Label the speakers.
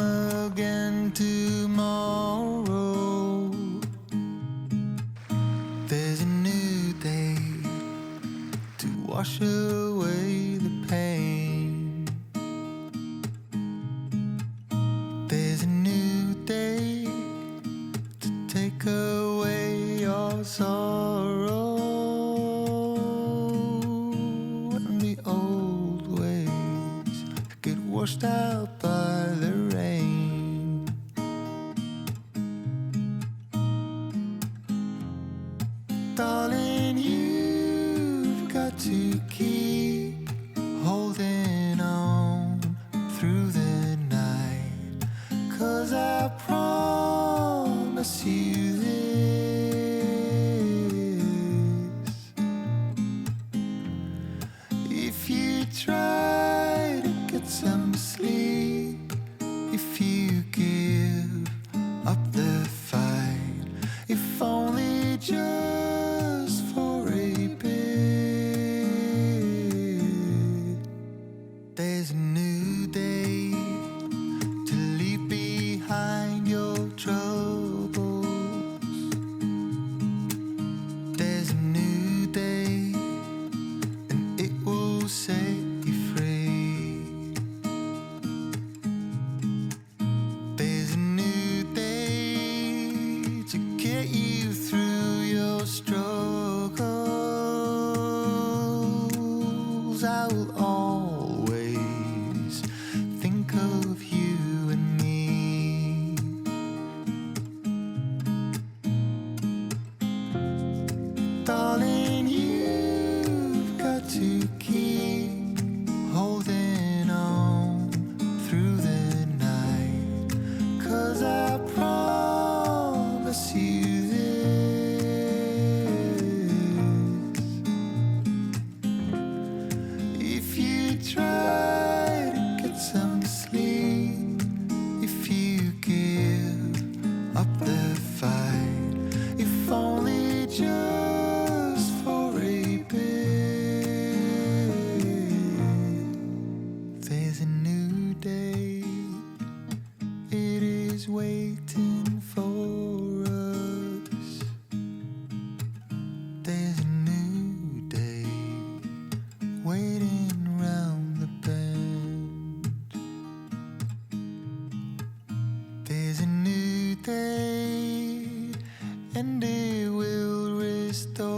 Speaker 1: again tomorrow. There's a new day to wash away the pain. There's a new day to take away your sorrow, and the old ways get washed out by the rain. Darling, you've got to keep holding on through the night, 'cause I promise you this: if you try to get some sleep, if you give up the fight, if only just for a bit, there's a new day to leave behind your troubles. There's a new day, and it will set you free. There's a new day to get you through your struggles. I will always think of you and me. Darling, you've got to keep holding on through the night, 'cause I promise you this: if you try to get some sleep, if you give up the fight, if only just for a bit, there's a new day. It is waiting for us. There's a new day waiting round the bend. There's a new day, and it will restore